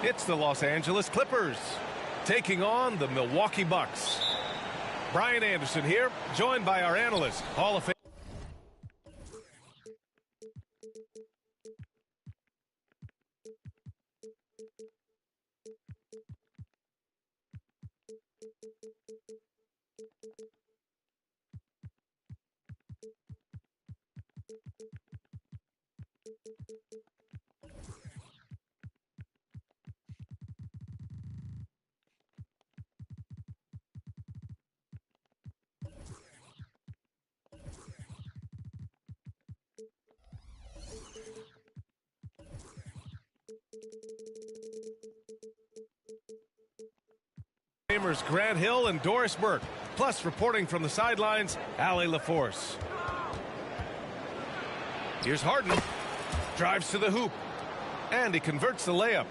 It's the Los Angeles Clippers taking on the Milwaukee Bucks. Brian Anderson here, joined by our analyst, Hall of Fame. Grant Hill and Doris Burke, plus reporting from the sidelines, Allie LaForce. Here's Harden, drives to the hoop, and he converts the layup.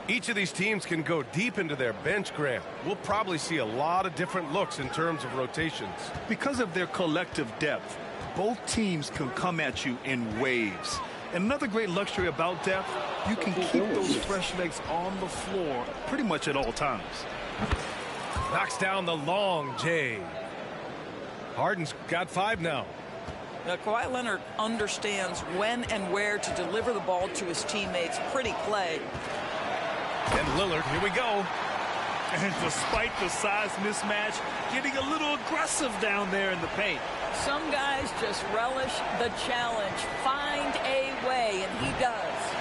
Each of these teams can go deep into their bench, Grant. We'll probably see a lot of different looks in terms of rotations. Because of their collective depth, both teams can come at you in waves. And another great luxury about depth, you can keep those fresh legs on the floor pretty much at all times. Knocks down the long J. Harden's got 5 now. Kawhi Leonard understands when and where to deliver the ball to his teammates. Pretty play. And Lillard, here we go. And despite the size mismatch, getting a little aggressive down there in the paint. Some guys just relish the challenge. Find a way, and he does.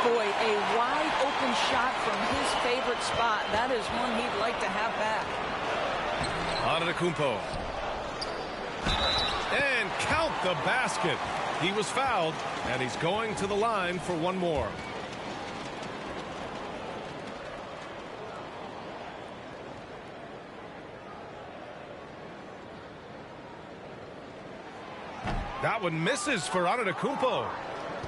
Boy, a wide open shot from his favorite spot. That is one he'd like to have back. Antetokounmpo. And count the basket. He was fouled, and he's going to the line for one more. That one misses for Antetokounmpo.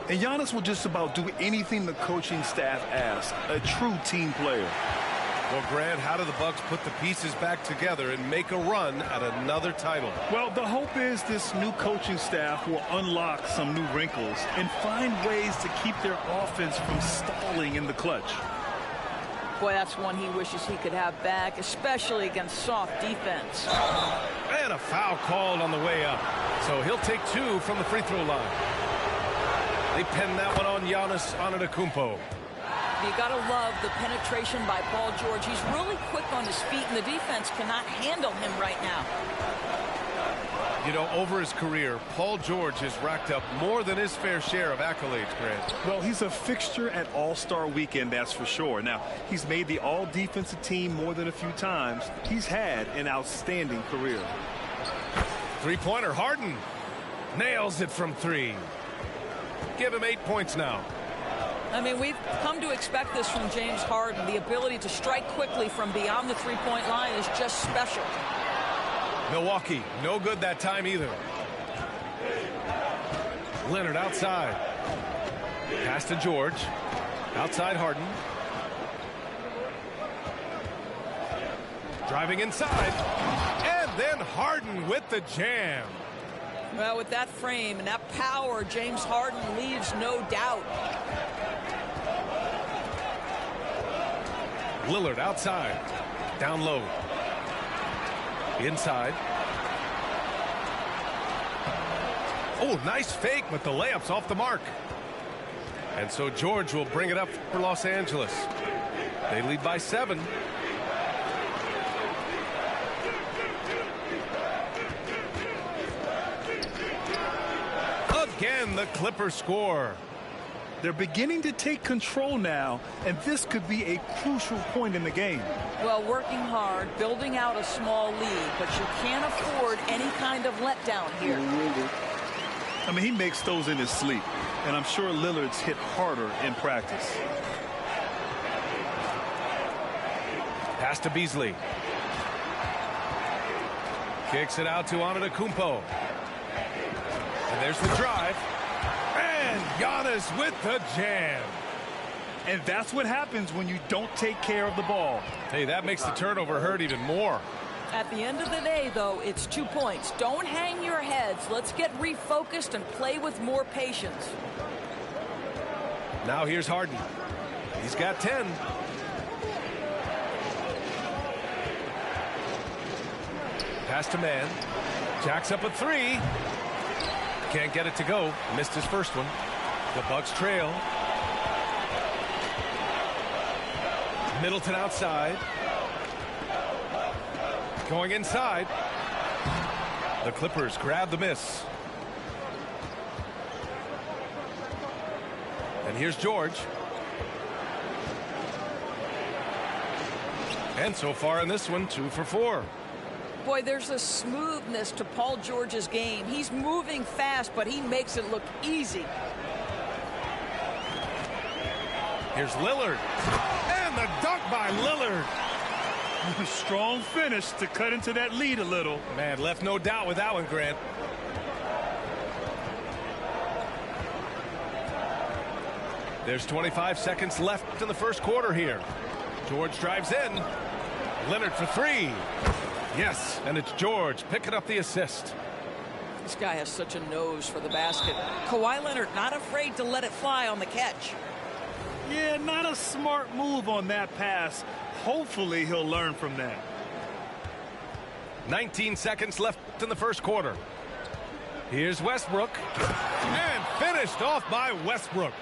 And Giannis will just about do anything the coaching staff asks. A true team player. Well, Grant, how do the Bucks put the pieces back together and make a run at another title? Well, the hope is this new coaching staff will unlock some new wrinkles and find ways to keep their offense from stalling in the clutch. Boy, that's one he wishes he could have back, especially against soft defense. And a foul called on the way up. So he'll take 2 from the free throw line. They pin that one on Giannis Antetokounmpo. You got to love the penetration by Paul George. He's really quick on his feet, and the defense cannot handle him right now. You know, over his career, Paul George has racked up more than his fair share of accolades, Grant. Well, he's a fixture at All-Star Weekend, that's for sure. Now, he's made the All-Defensive team more than a few times. He's had an outstanding career. Three-pointer, Harden nails it from 3. Give him 8 points now. I mean, we've come to expect this from James Harden. The ability to strike quickly from beyond the three-point line is just special. Milwaukee, no good that time either. Leonard outside. Pass to George. Outside Harden. Driving inside. And then Harden with the jam. Well, with that frame and that power, James Harden leaves no doubt. Lillard outside. Down low. Inside. Oh, nice fake, but the layup's off the mark. And so George will bring it up for Los Angeles. They lead by 7. Again, the Clippers score. They're beginning to take control now, and this could be a crucial point in the game. Well, working hard, building out a small lead, but you can't afford any kind of letdown here. I mean, he makes those in his sleep, and I'm sure Lillard's hit harder in practice. Pass to Beasley. Kicks it out to Antetokounmpo. And there's the drive. And Giannis with the jam. And that's what happens when you don't take care of the ball. Hey, that makes the turnover hurt even more. At the end of the day, though, it's 2 points. Don't hang your heads. Let's get refocused and play with more patience. Now here's Harden. He's got 10. Pass to man. Jacks up a 3. Can't get it to go. Missed his first one. The Bucks trail. Middleton outside. Going inside. The Clippers grab the miss. And here's George. And so far in this one, 2 for 4. Boy, there's a smoothness to Paul George's game. He's moving fast, but he makes it look easy. Here's Lillard. And the dunk by Lillard. Strong finish to cut into that lead a little. Man, left no doubt with that one, Grant. There's 25 seconds left in the first quarter here. George drives in. Leonard for 3. Yes, and it's George picking up the assist. This guy has such a nose for the basket. Kawhi Leonard not afraid to let it fly on the catch. Yeah, not a smart move on that pass. Hopefully he'll learn from that. 19 seconds left in the first quarter. Here's Westbrook. And finished off by Westbrook.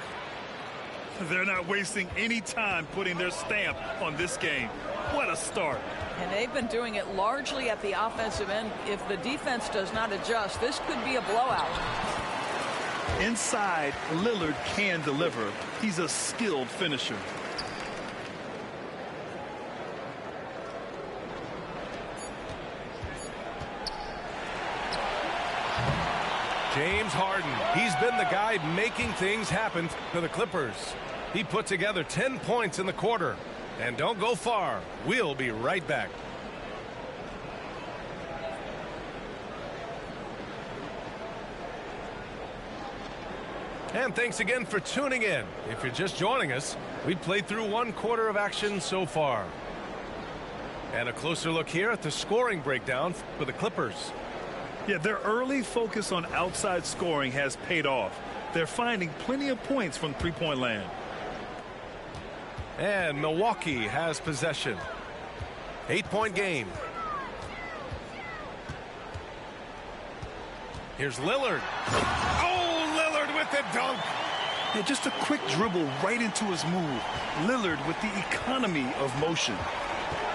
They're not wasting any time putting their stamp on this game. What a start. And they've been doing it largely at the offensive end. If the defense does not adjust, this could be a blowout. Inside, Lillard can deliver. He's a skilled finisher. James Harden. He's been the guy making things happen for the Clippers. He put together 10 points in the quarter. And don't go far. We'll be right back. And thanks again for tuning in. If you're just joining us, we played through 1 quarter of action so far. And a closer look here at the scoring breakdown for the Clippers. Yeah, their early focus on outside scoring has paid off. They're finding plenty of points from three-point land. And Milwaukee has possession. 8-point game. Here's Lillard. Oh, Lillard with the dunk. Yeah, just a quick dribble right into his move. Lillard with the economy of motion.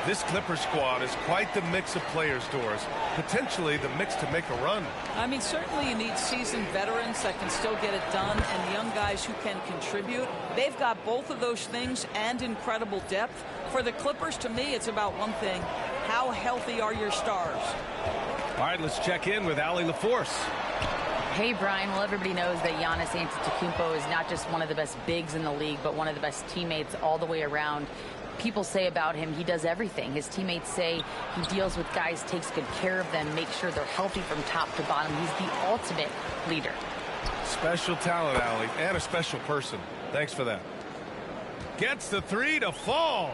This Clippers squad is quite the mix of players, Doris. Potentially the mix to make a run. I mean, certainly you need seasoned veterans that can still get it done and young guys who can contribute. They've got both of those things and incredible depth. For the Clippers, to me, it's about one thing. How healthy are your stars? All right, let's check in with Allie LaForce. Hey, Brian. Well, everybody knows that Giannis Antetokounmpo is not just one of the best bigs in the league, but one of the best teammates all the way around. People say about him, he does everything. His teammates say he deals with guys, takes good care of them, makes sure they're healthy from top to bottom. He's the ultimate leader. Special talent, Allie, and a special person. Thanks for that. Gets the 3 to fall.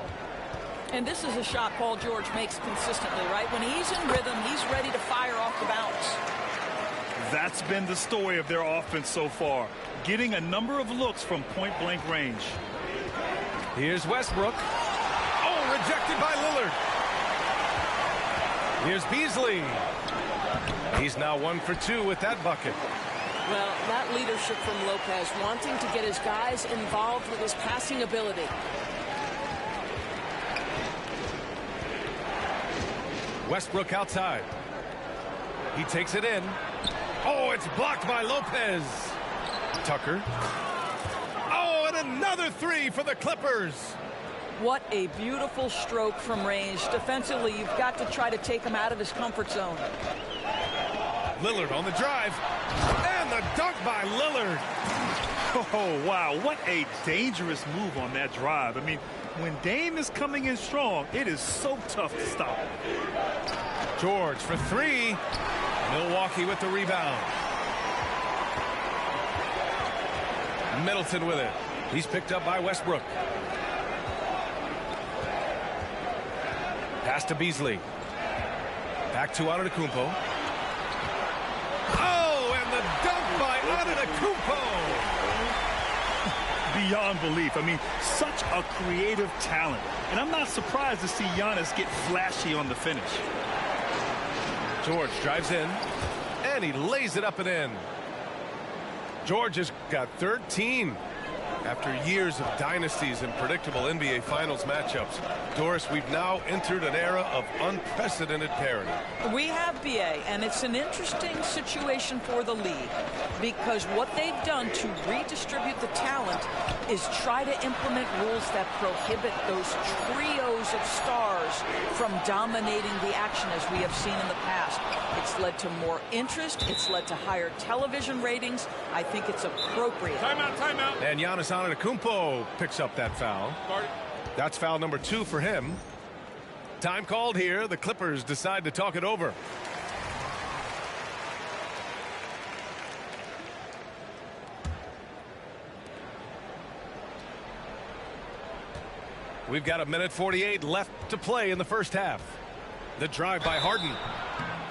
And this is a shot Paul George makes consistently, right? When he's in rhythm, he's ready to fire off the bounce. That's been the story of their offense so far, getting a number of looks from point-blank range. Here's Westbrook. Oh, rejected by Lillard. Here's Beasley. He's now 1 for 2 with that bucket. Well, that leadership from Lopez, wanting to get his guys involved with his passing ability. Westbrook outside. He takes it in. Oh, it's blocked by Lopez. Tucker. Oh, and another 3 for the Clippers. What a beautiful stroke from range. Defensively, you've got to try to take him out of his comfort zone. Lillard on the drive. And the dunk by Lillard. Oh, wow. What a dangerous move on that drive. I mean, when Dame is coming in strong, it is so tough to stop. George for 3. Milwaukee with the rebound. Middleton with it. He's picked up by Westbrook. Pass to Beasley. Back to Antetokounmpo. Oh, and the dunk by Antetokounmpo. beyond belief. I mean, such a creative talent. And I'm not surprised to see Giannis get flashy on the finish. George drives in, and he lays it up and in. George has got 13. After years of dynasties and predictable NBA Finals matchups, Doris, we've now entered an era of unprecedented parity. We have, BA, and it's an interesting situation for the league because what they've done to redistribute the talent is try to implement rules that prohibit those trios of stars from dominating the action as we have seen in the past. It's led to more interest. It's led to higher television ratings. I think it's appropriate. Timeout, timeout. And Giannis Antetokounmpo picks up that foul. That's foul number 2 for him. Time called here. The Clippers decide to talk it over. We've got 1:48 left to play in the first half. The drive by Harden.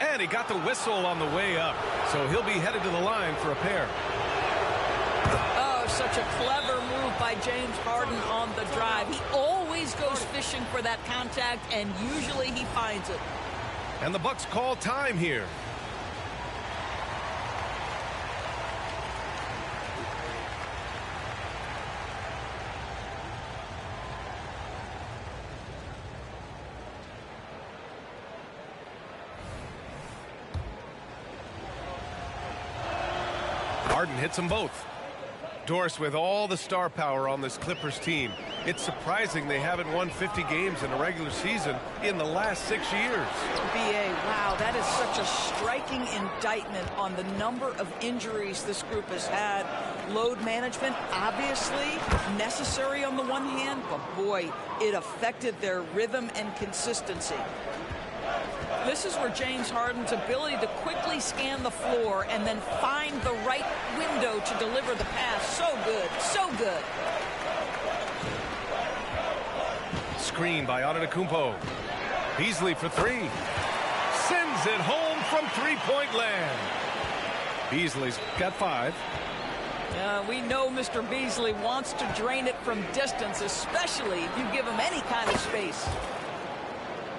And he got the whistle on the way up. So he'll be headed to the line for a pair. Oh, such a clever move by James Harden on the drive. He always goes fishing for that contact, and usually he finds it. And the Bucks call time here. Harden hits them both. Doris, with all the star power on this Clippers team, it's surprising they haven't won 50 games in a regular season in the last 6 years. BA, wow, that is such a striking indictment on the number of injuries this group has had. Load management, obviously necessary on the one hand, but boy, it affected their rhythm and consistency. This is where James Harden's ability to quickly scan the floor and then find the right window to deliver the pass. So good, so good. Screen by Antetokounmpo. Beasley for 3. Sends it home from three-point land. Beasley's got 5. We know Mr. Beasley wants to drain it from distance, especially if you give him any kind of space.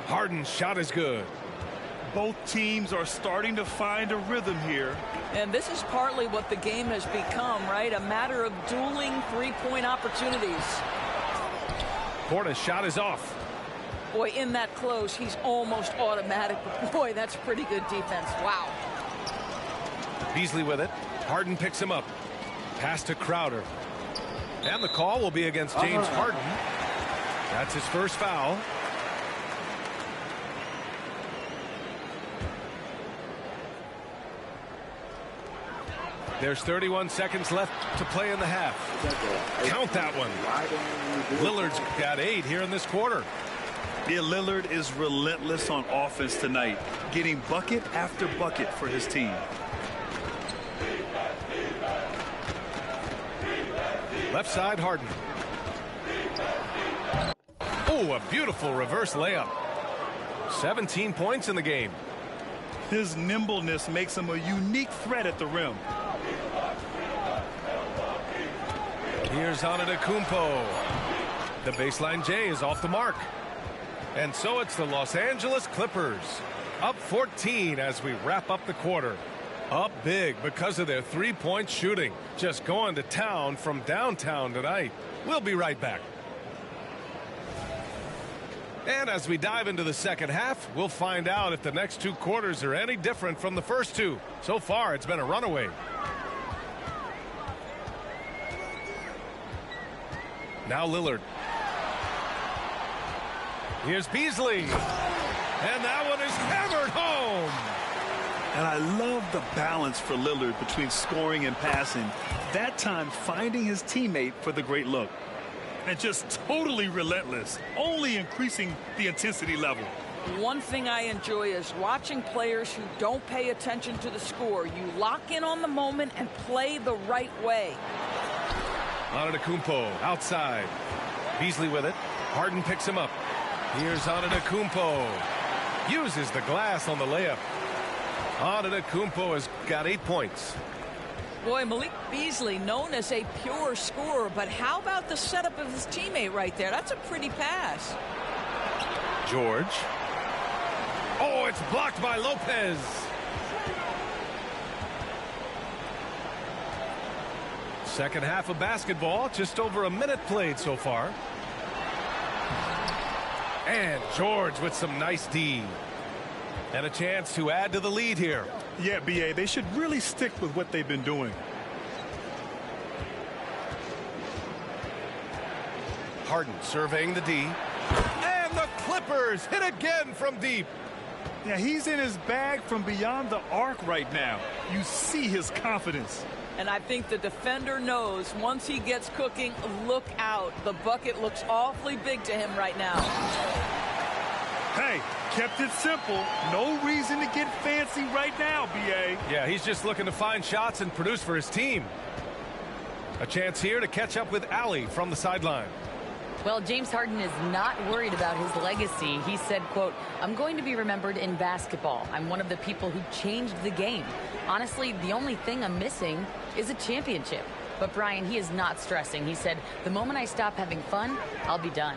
Harden's shot is good. Both teams are starting to find a rhythm here. And this is partly what the game has become, right? A matter of dueling three-point opportunities. Porter's shot is off. Boy, in that close, he's almost automatic. But boy, that's pretty good defense. Wow. Beasley with it. Harden picks him up. Pass to Crowder. And the call will be against James Harden. That's his first foul. There's 31 seconds left to play in the half. Count that one. Lillard's got 8 here in this quarter. Yeah, Lillard is relentless on offense tonight, getting bucket after bucket for his team. Left side, Harden. Oh, a beautiful reverse layup. 17 points in the game. His nimbleness makes him a unique threat at the rim. Here's Antetokounmpo. The baseline J is off the mark. And so it's the Los Angeles Clippers. Up 14 as we wrap up the quarter. Up big because of their three-point shooting. Just going to town from downtown tonight. We'll be right back. And as we dive into the second half, we'll find out if the next 2 quarters are any different from the first 2. So far, it's been a runaway. Now Lillard. Here's Beasley. And that one is hammered home. And I love the balance for Lillard between scoring and passing. That time finding his teammate for the great look. And just totally relentless, only increasing the intensity level. One thing I enjoy is watching players who don't pay attention to the score. You lock in on the moment and play the right way. Antetokounmpo outside. Beasley with it. Harden picks him up. Here's Antetokounmpo. Uses the glass on the layup. Antetokounmpo has got 8 points. Boy, Malik Beasley, known as a pure scorer, but how about the setup of his teammate right there? That's a pretty pass. George. Oh, it's blocked by Lopez. Second half of basketball, just over a minute played so far. And George with some nice D. And a chance to add to the lead here. Yeah, B.A., they should really stick with what they've been doing. Harden surveying the D. And the Clippers hit again from deep. Yeah, he's in his bag from beyond the arc right now. You see his confidence. And I think the defender knows once he gets cooking, look out. The bucket looks awfully big to him right now. Hey, kept it simple. No reason to get fancy right now, B.A. Yeah, he's just looking to find shots and produce for his team. A chance here to catch up with Allie from the sideline. Well, James Harden is not worried about his legacy. He said, quote, "I'm going to be remembered in basketball. I'm one of the people who changed the game. Honestly, the only thing I'm missing is a championship." But Brian, he is not stressing. He said, "The moment I stop having fun, I'll be done."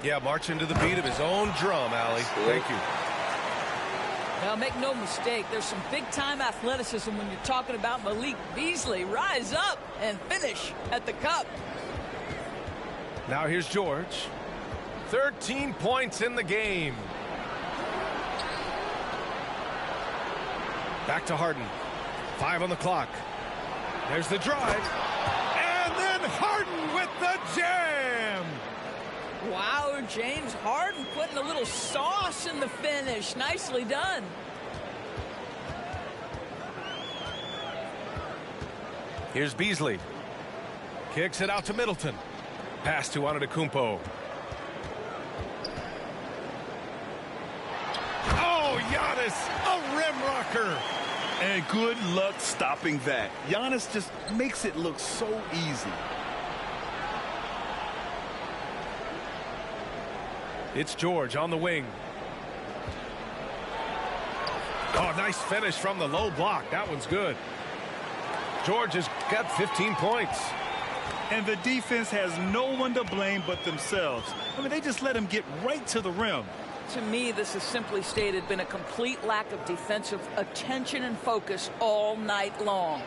Yeah, marching to the beat of his own drum, Allie. Thank you. Now, make no mistake, there's some big-time athleticism when you're talking about Malik Beasley. Rise up and finish at the cup. Now here's George. 13 points in the game. Back to Harden. 5 on the clock. There's the drive. And then Harden with the jam. Wow, James Harden putting a little sauce in the finish. Nicely done. Here's Beasley. Kicks it out to Middleton. Pass to Antetokounmpo. Oh, Giannis, a rim rocker. And good luck stopping that. Giannis just makes it look so easy. It's George on the wing. Oh, nice finish from the low block. That one's good. George has got 15 points. And the defense has no one to blame but themselves. I mean, they just let him get right to the rim. To me, this has simply stated been a complete lack of defensive attention and focus all night long.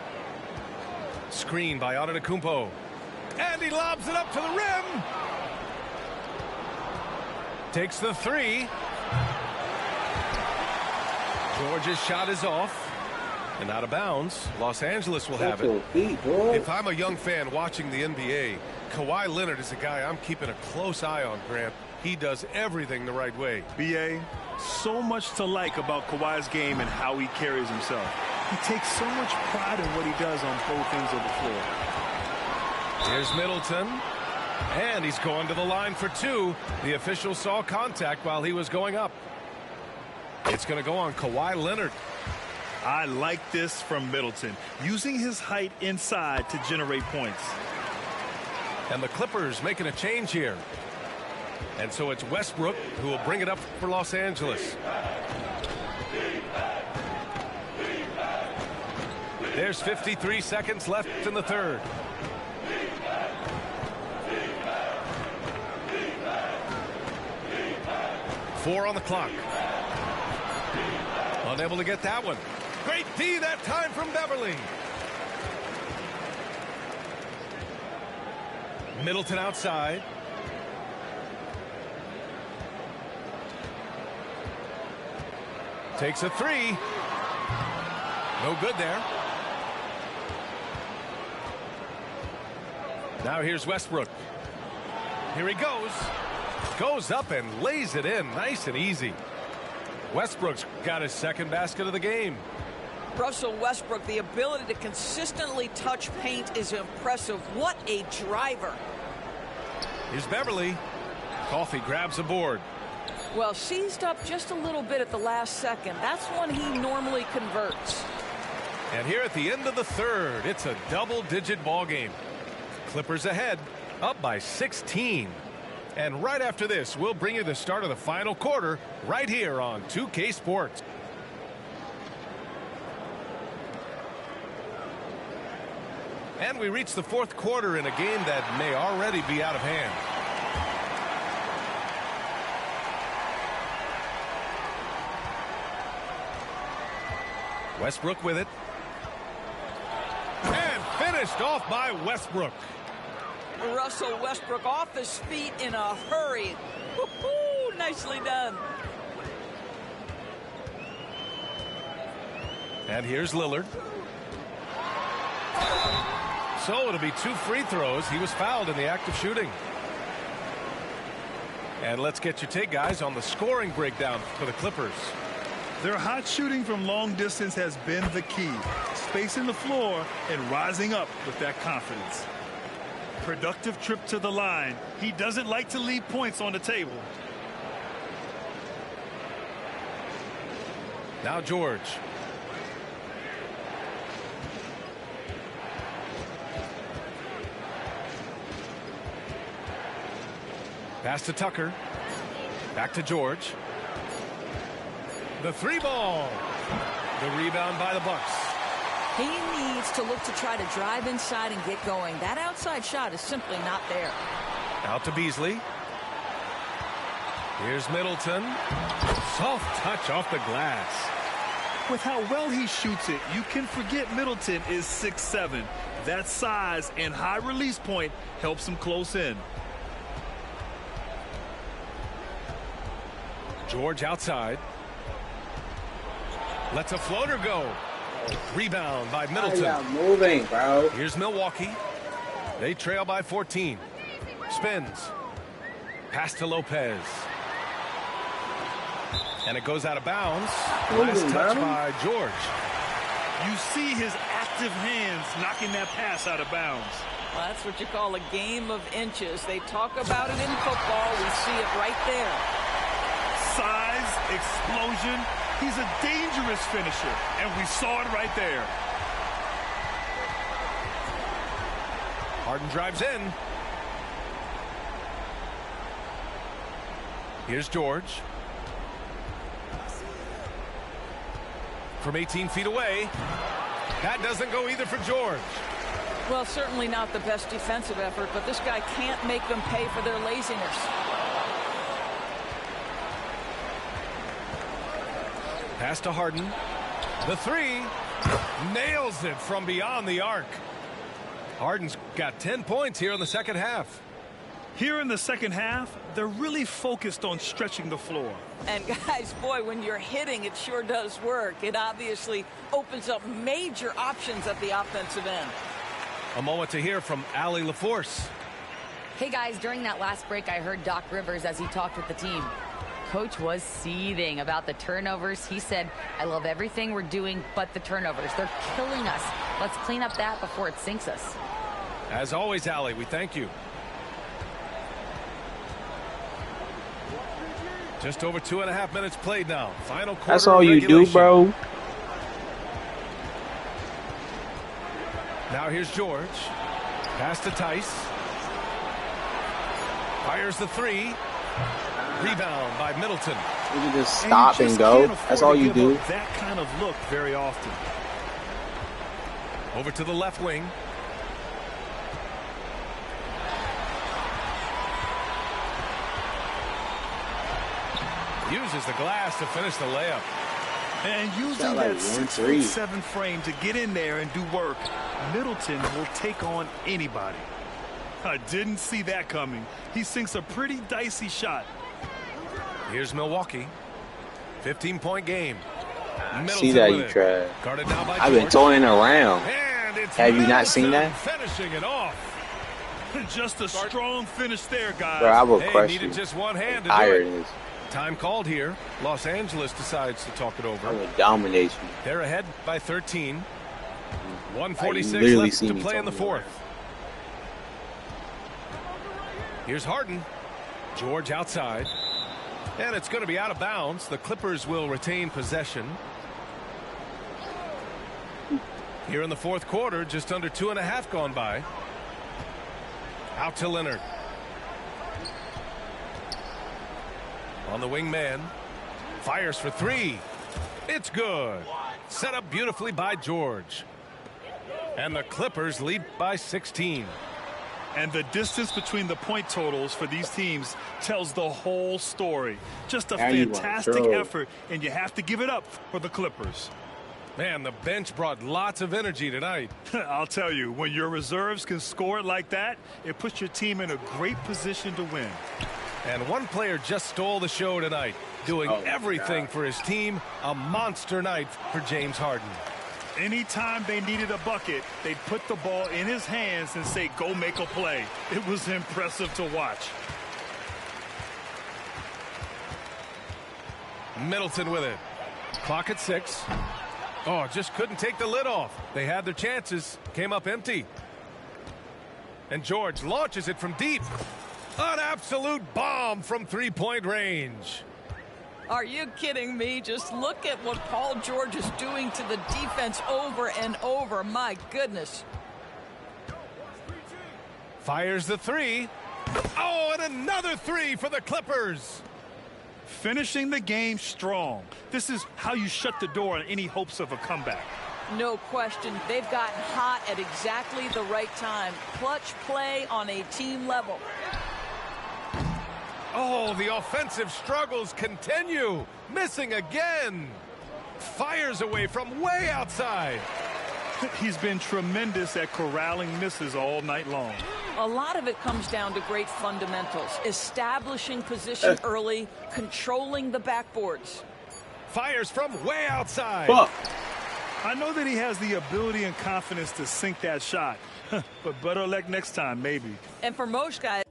Screen by Antetokounmpo. And he lobs it up to the rim. Takes the three. George's shot is off. And out of bounds. Los Angeles will have it. If I'm a young fan watching the NBA, Kawhi Leonard is a guy I'm keeping a close eye on, Grant. He does everything the right way. B.A., so much to like about Kawhi's game and how he carries himself. He takes so much pride in what he does on both ends of the floor. Here's Middleton. And he's going to the line for two. The official saw contact while he was going up. It's going to go on Kawhi Leonard. I like this from Middleton, using his height inside to generate points. And the Clippers making a change here. And so it's Westbrook who will bring it up for Los Angeles. There's 53 seconds left in the third. Four on the clock. Unable to get that one. Great D that time from Beverly. Middleton outside. Takes a three. No good there. Now here's Westbrook. Here he goes. Goes up and lays it in nice and easy. Westbrook's got his second basket of the game. Russell Westbrook, the ability to consistently touch paint is impressive. What a driver. Here's Beverly. Coffee grabs a board. Well, seized up just a little bit at the last second. That's when he normally converts. And here at the end of the third, it's a double-digit ball game. Clippers ahead, up by 16. And right after this, we'll bring you the start of the final quarter right here on 2K Sports. And we reach the fourth quarter in a game that may already be out of hand. Westbrook with it. And finished off by Westbrook. Russell Westbrook off his feet in a hurry. Woo-hoo, nicely done. And here's Lillard. So it'll be 2 free throws. He was fouled in the act of shooting. And let's get your take, guys, on the scoring breakdown for the Clippers. Their hot shooting from long distance has been the key. Spacing the floor and rising up with that confidence. Productive trip to the line. He doesn't like to leave points on the table. Now George. Pass to Tucker. Back to George. The 3-ball. The rebound by the Bucks. He needs to look to try to drive inside and get going. That outside shot is simply not there. Out to Beasley. Here's Middleton. Soft touch off the glass. With how well he shoots it, you can forget Middleton is 6'7". That size and high release point helps him close in. George outside. Lets a floater go. Rebound by Middleton. Moving, bro. Here's Milwaukee. They trail by 14. Spins. Pass to Lopez. And it goes out of bounds. Last touch by George. You see his active hands knocking that pass out of bounds. Well, that's what you call a game of inches. They talk about it in football. We see it right there. Size, explosion. He's a dangerous finisher, and we saw it right there. Harden drives in. Here's George. From 18 feet away. That doesn't go either for George. Well, certainly not the best defensive effort, but this guy can't make them pay for their laziness. Pass to Harden. The 3. Nails it from beyond the arc. Harden's got 10 points here in the second half. Here in the second half, they're really focused on stretching the floor. And guys, boy, when you're hitting, it sure does work. It obviously opens up major options at the offensive end. A moment to hear from Allie LaForce. Hey, guys, during that last break, I heard Doc Rivers as he talked with the team. Coach was seething about the turnovers. He said, I love everything we're doing but the turnovers. They're killing us. Let's clean up that before it sinks us. As always, Allie, we thank you. Just over 2.5 minutes played now. Final quarter. That's all you do, bro. Now here's George. Pass to Tice. Fires the 3. Rebound by Middleton. You can just stop and go. That's all you do. That kind of look very often. Over to the left wing. Uses the glass to finish the layup. And using like that 6'7" frame to get in there and do work, Middleton will take on anybody. I didn't see that coming. He sinks a pretty dicey shot. Here's Milwaukee. 15-point game. See that, you trash. Guarded now by I've been toying around. Have Have you not seen that? Finishing it off. Just a strong finish there, guys. Bro, I will Hey, crush needed you. just one hand to Tired do of it. this. Time called here. Los Angeles decides to talk it I over. will dominate you. They're ahead by 13. Like, 146 you literally left see to me play in the talking about fourth. Here's Harden. George outside. And it's going to be out of bounds. The Clippers will retain possession. Here in the fourth quarter, just under 2.5 gone by. Out to Leonard. On the wing man. Fires for 3. It's good. Set up beautifully by George. And the Clippers lead by 16. And the distance between the point totals for these teams tells the whole story. Just a fantastic effort, and you have to give it up for the Clippers. Man, the bench brought lots of energy tonight. I'll tell you, when your reserves can score it like that, it puts your team in a great position to win. And one player just stole the show tonight, doing everything for his team. A monster night for James Harden. Anytime they needed a bucket, they'd put the ball in his hands and say, go make a play. It was impressive to watch. Middleton with it. Clock at 6. Oh, just couldn't take the lid off. They had their chances. Came up empty. And George launches it from deep. An absolute bomb from three-point range. Are you kidding me? Just look at what Paul George is doing to the defense over and over. My goodness. Fires the three. Oh, and another three for the Clippers. Finishing the game strong. This is how you shut the door on any hopes of a comeback. No question. They've gotten hot at exactly the right time. Clutch play on a team level. Oh, the offensive struggles continue. Missing again. Fires away from way outside. He's been tremendous at corralling misses all night long. A lot of it comes down to great fundamentals. Establishing position early, controlling the backboards. Fires from way outside. Fuck. I know that he has the ability and confidence to sink that shot. But better luck next time, maybe. And for most guys,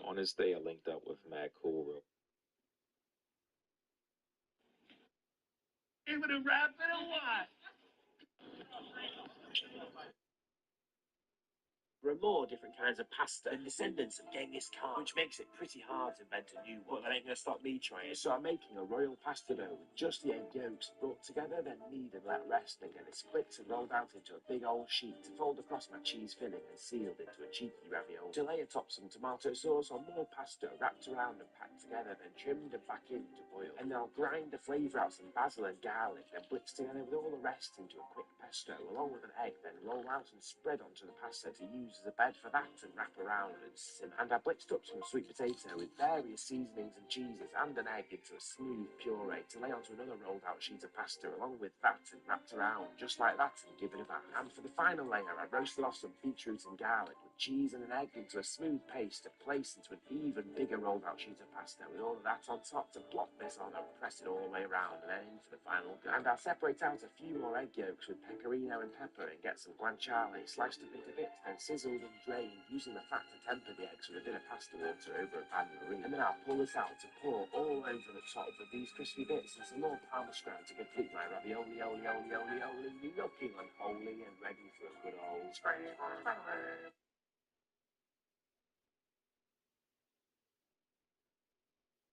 On this day, I linked up with Matt Cool. Able to rap it or what? are more different kinds of pasta than descendants of Genghis Khan, which makes it pretty hard to invent a new one. But that ain't gonna stop me trying. So I'm making a royal pasta dough with just the egg yolks brought together, then knead and let rest, then get it split and rolled out into a big old sheet to fold across my cheese filling and sealed into a cheeky ravioli. To lay atop some tomato sauce or more pasta wrapped around and packed together, then trimmed and back in to boil. And then I'll grind the flavour out some basil and garlic, then blitz together with all the rest into a quick pesto, along with an egg, then roll out and spread onto the pasta to use as a bed for that and wrap around and simmer. And I blitzed up some sweet potato with various seasonings and cheeses and an egg into a smooth puree to lay onto another rolled out sheet of pasta along with that and wrapped around just like that and give it a bath. And for the final layer, I roasted off some beetroot and garlic with cheese and an egg into a smooth paste to place into an even bigger rolled out sheet of pasta with all of that on top to plop this on and press it all the way around and then into the final go. And I'll separate out a few more egg yolks with pecorino and pepper and get some guanciale sliced up into bits, then sizzled and drained using the fat to temper the eggs with a bit of pasta water over a bain-marie. And then I'll pull this out to pour all over the top with these crispy bits and some more parmesan to complete my ravioli, looking unholy and ready for a good old scramble.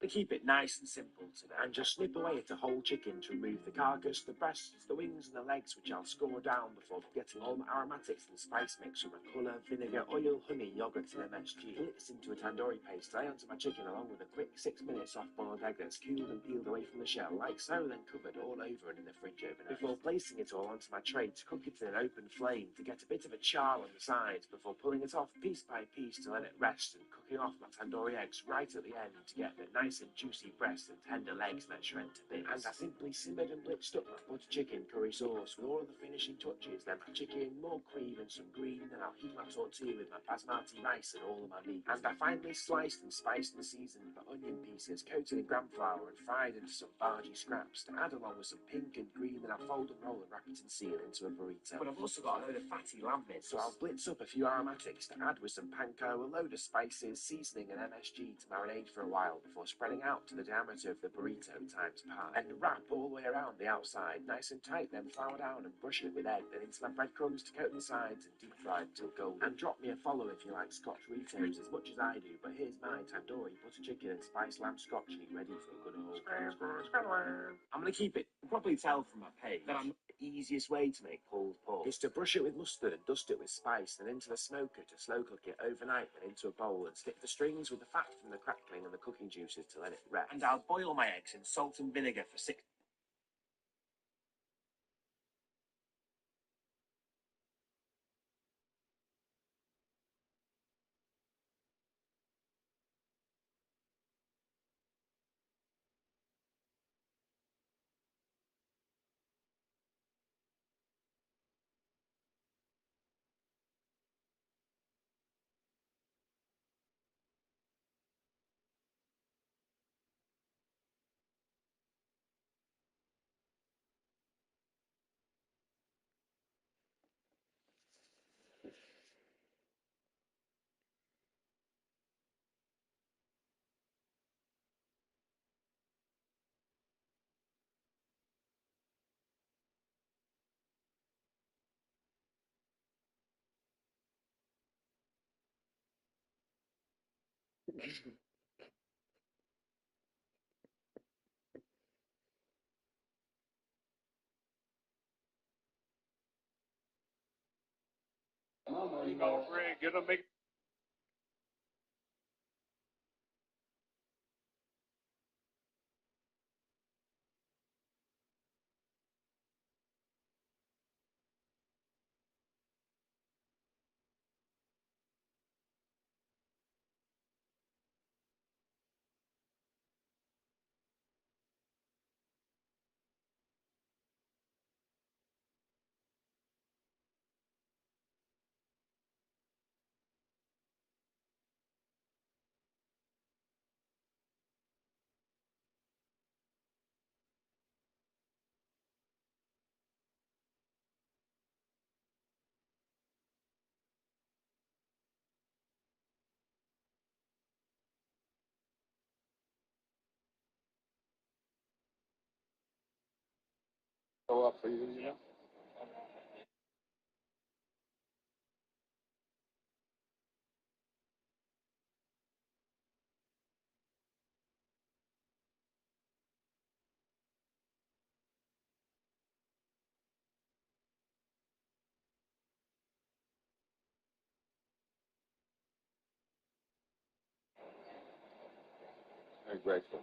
To keep it nice and simple today, and just snip away at a whole chicken to remove the carcass, the breasts, the wings and the legs, which I'll score down before getting all my aromatics and spice mix from my colour, vinegar, oil, honey, yoghurt and MSG. Blitz into a tandoori paste, lay onto my chicken along with a quick 6-minute soft-boiled egg that's cooled and peeled away from the shell, like so, then covered all over and in the fridge overnight. Before placing it all onto my tray to cook it in an open flame to get a bit of a char on the sides before pulling it off piece by piece to let it rest and cooking off my tandoori eggs right at the end to get the nice and juicy breasts and tender legs that shred to bits. And I simply simmered and blitzed up my butter chicken curry sauce with all of the finishing touches, then my chicken, more cream and some green, then I'll heat my tortilla with my basmati rice and all of my meat. And I finally sliced and spiced and seasoned my onion pieces, coated in gram flour and fried into some bhaji scraps to add along with some pink and green, then I'll fold and roll and wrap it and seal into a burrito. But I've also got a load of fatty lamb bits, so I'll blitz up a few aromatics to add with some panko, a load of spices, seasoning and MSG to marinate for a while before spreading out to the diameter of the burrito times pi, and wrap all the way around the outside nice and tight, then flour down and brush it with egg, then into my breadcrumbs to coat the sides and deep fry until golden. And drop me a follow if you like Scotch Ritos as much as I do, but here's my tandoori butter chicken and spiced lamb scotchy ready for a good old I'm going to keep it. You can probably tell from my page that the easiest way to make pulled pork is to brush it with mustard and dust it with spice, then into the smoker to slow cook it overnight, then into a bowl and stick the strings with the fat from the crackling and the cooking juices to let it rest. And I'll boil my eggs in salt and vinegar for 6. You know, Fred, get them make go up for you, you know? grateful.